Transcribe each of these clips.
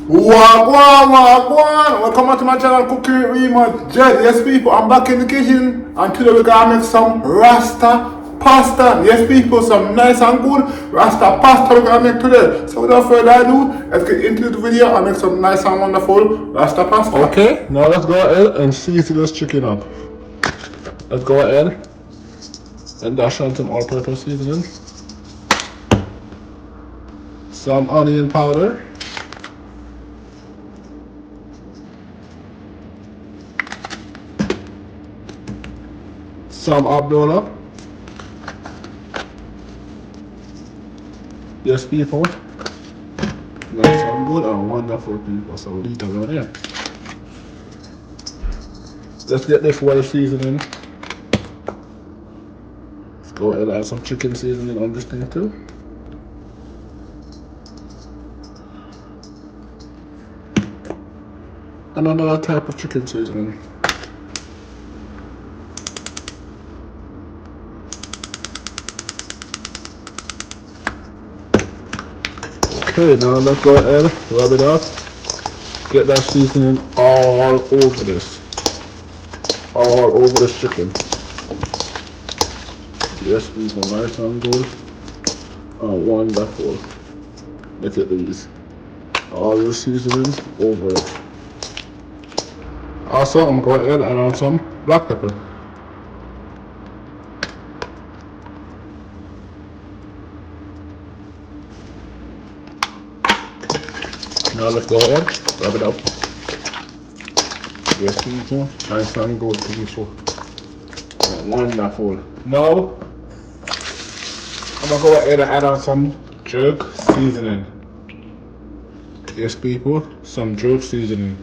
Wagwan. Welcome to my channel, Cooking with Remodread. Yes, people, I'm back in the kitchen, and today we're gonna make some Rasta pasta. Yes, people, some nice and good Rasta pasta we're gonna make today. So without further ado, let's get into the video and make some nice and wonderful Rasta pasta. Okay, now let's go ahead and season this chicken up. Let's go ahead and dash on some all-purpose seasoning, some onion powder, some abdullah. Yes, people. Nice and good and wonderful, people. So leave it over there. Let's get this well seasoning. Let's go ahead and add some chicken seasoning on this thing too. And another type of chicken seasoning. Okay, now let's go ahead, rub it up, get that seasoning all over this chicken. Yes, people, nice and good and wonderful. Look at these, all the seasoning over it. Also, I'm going to go ahead and add on some black pepper. Now let's go ahead, rub it up. Yes, people, nice and good, people. Wonderful. Now, I'm gonna go ahead and add on some jerk seasoning. Yes, people, some jerk seasoning.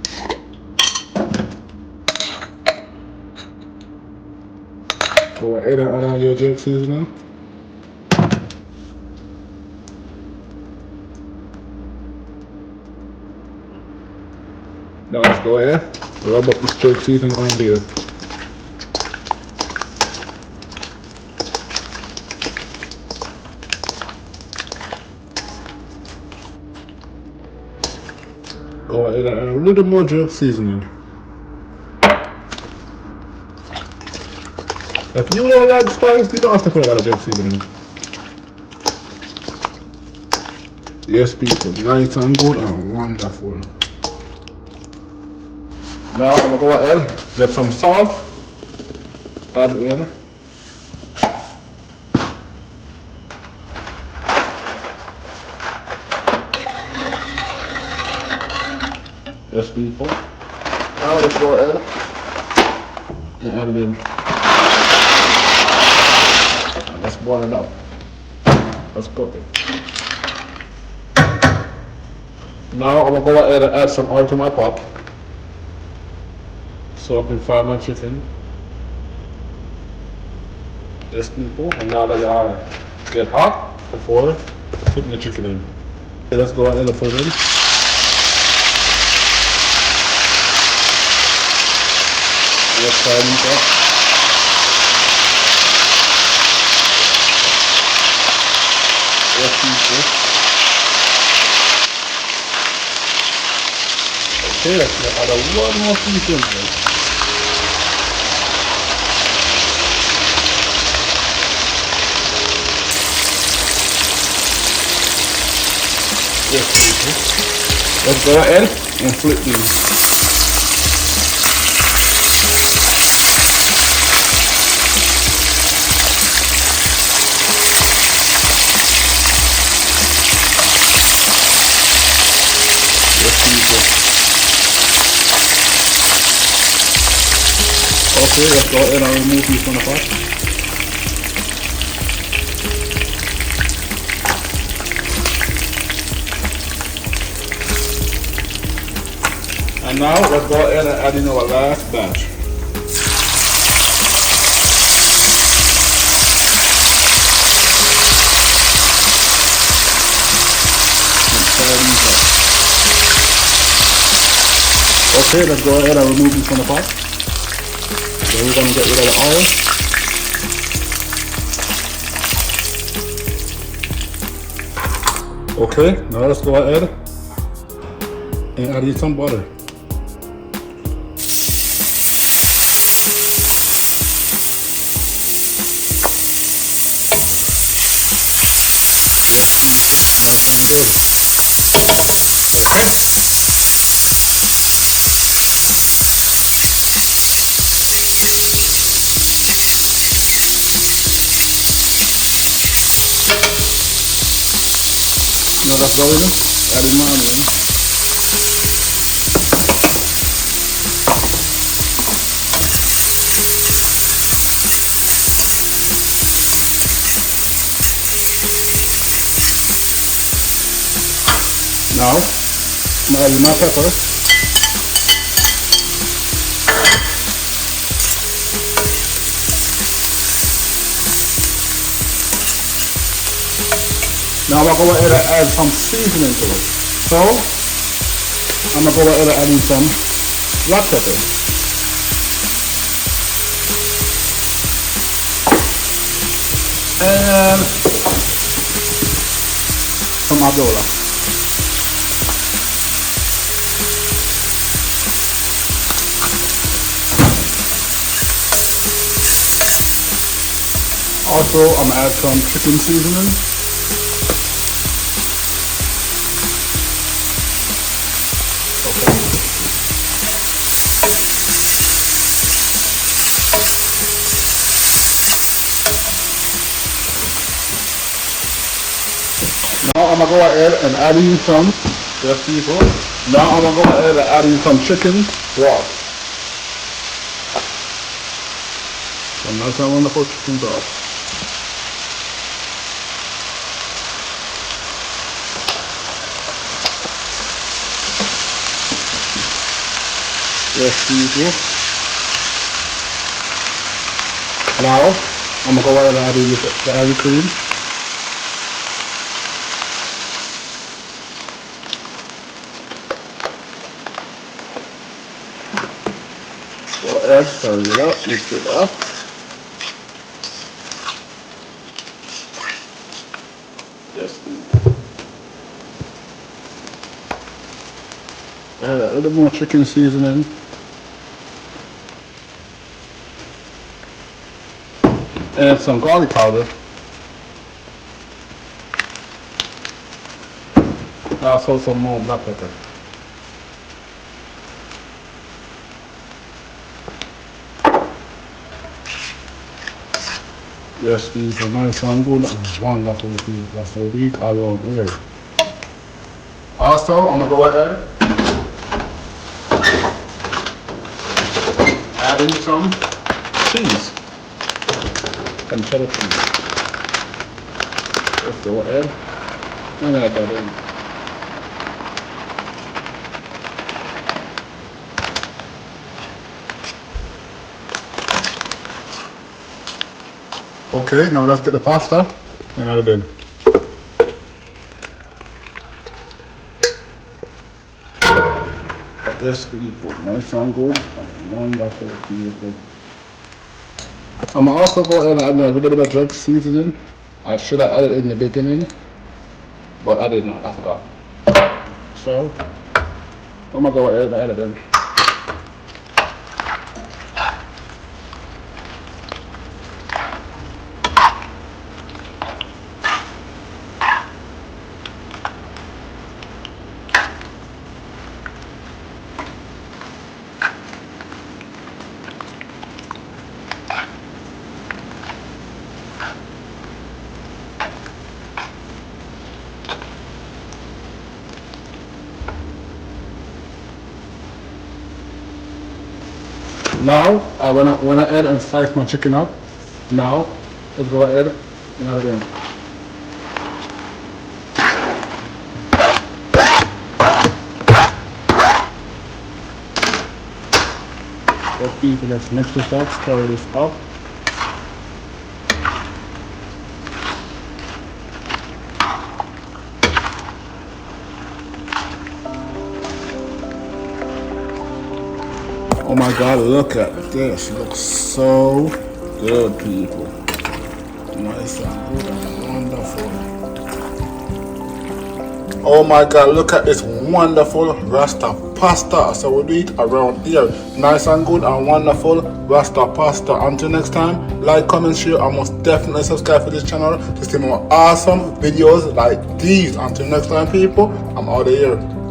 Go ahead and add on your jerk seasoning. Now let's go ahead, rub up this jerk seasoning on there. Go ahead and add a little more jerk seasoning. If you don't like spice, you don't have to put a lot of jerk seasoning. Yes, people, nice and good and wonderful. Now I'm gonna go ahead, get some salt, add it in. Yes, people. Now let's go ahead and add it in. And let's boil it up. Let's cook it. Now I'm gonna go ahead and add some oil to my pot, so I can fry my chicken. Yes, people, and now that y'all get hot before putting the chicken in. Okay, let's go ahead and put it in. Let's fry these up. Yes, people. Okay, let's add a lot more piece in there. Yes, people. Let's go ahead and flip these. Yes, people. Okay, let's go ahead and remove these from the pot. And now let's go ahead and add in our last batch. Okay, let's go ahead and remove this from the pot. Then we're going to get rid of the oil. Okay, now let's go ahead and add in some butter. Now that's going in. Add in my onion. Now, I'm add in my pepper. Now I'm going to go ahead and add some seasoning to it. So, I'm going to go ahead and add in some black pepper. And some adola. Also, I'm going to add some chicken seasoning. Now I'm going to go ahead and add in some, yes people, now I'm going to go ahead and add in some chicken broth. Some nice and wonderful chicken broth. Yes people. Now I'm going to go ahead and add in the heavy cream. Stir it up, mix it up. Yes. Add a little more chicken seasoning. Add some garlic powder. Also some more black pepper. Yes, these are nice and good and wonderful food. That's a week Remodread. Also, I'm going to go ahead add in some cheese and cheddar cheese. Let's go ahead and add that in. Okay, now let's get the pasta and add it in. This people, nice and good and wonderful people. I'm also going to add a little bit of drug seasoning. I should have added it in the beginning, but I did not, I forgot. So, I'm going to go ahead and add it in. Now, when I add and slice my chicken up, now, let's go ahead and add it in. Let's mix this up, stir this up. Oh my God, look at this. It looks so good, people. Nice and good and wonderful. Oh my god, look at this wonderful Rasta pasta. So we do it around here. Nice and good and wonderful Rasta pasta. Until next time, like, comment, share, and most definitely subscribe for this channel to see more awesome videos like these. Until next time, people, I'm out of here.